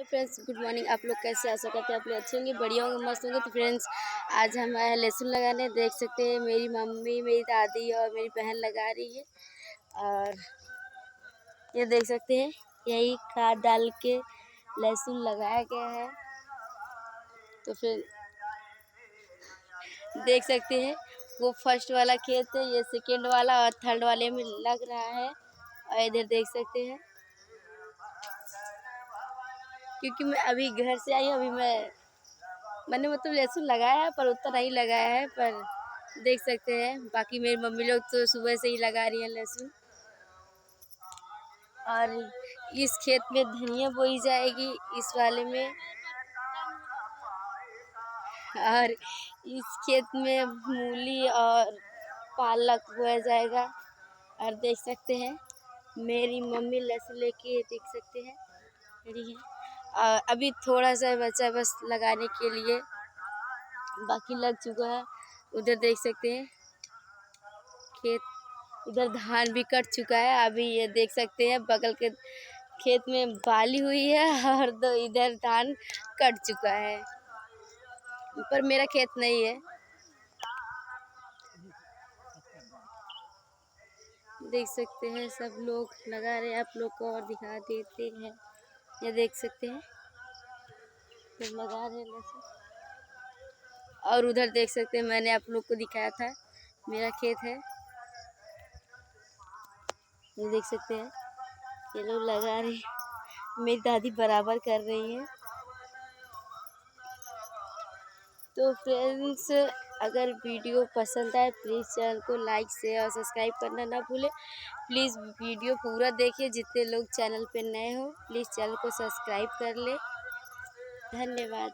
Hello friends, good morning. आप लोग कैसे? आशा करते हैं आप लोग अच्छे होंगे, बढ़िया होंगे, मस्त होंगे। तो फ्रेंड्स, आज हम आए हैं लहसुन लगाने। देख सकते हैं मेरी मम्मी, मेरी दादी और मेरी बहन लगा रही है। और ये देख सकते हैं, यही खाद डाल के लहसुन लगाया गया है। तो फिर देख सकते हैं, वो फर्स्ट वाला खेत है, ये सेकेंड वाला और थर्ड वाले में लग रहा है। और इधर देख सकते हैं, क्योंकि मैं अभी घर से आई हूँ, अभी मैंने मतलब लहसुन लगाया है पर उतना नहीं लगाया है। पर देख सकते हैं, बाकी मेरी मम्मी लोग तो सुबह से ही लगा रही है लहसुन। और इस खेत में धनिया बोई जाएगी, इस वाले में। और इस खेत में मूली और पालक बोया जाएगा। और देख सकते हैं, मेरी मम्मी लहसुन लेके देख सकते हैं खड़ी है। और अभी थोड़ा सा बचा बस लगाने के लिए, बाकी लग चुका है। उधर देख सकते हैं खेत, उधर धान भी कट चुका है। अभी ये देख सकते हैं बगल के खेत में बाली हुई है और इधर धान कट चुका है, पर मेरा खेत नहीं है। देख सकते हैं सब लोग लगा रहे हैं, आप लोग को और दिखा देते हैं। ये देख सकते हैं सब लगा रहे हैं लहसुन। और उधर देख सकते हैं, मैंने आप लोग को दिखाया था मेरा खेत है। ये देख सकते हैं, ये लोग लगा रहे हैं, मेरी दादी बराबर कर रही है। तो फ्रेंड्स, अगर वीडियो पसंद आए प्लीज़ चैनल को लाइक शेयर और सब्सक्राइब करना ना भूलें। प्लीज़ वीडियो पूरा देखिए, जितने लोग चैनल पे नए हो प्लीज़ चैनल को सब्सक्राइब कर ले। धन्यवाद।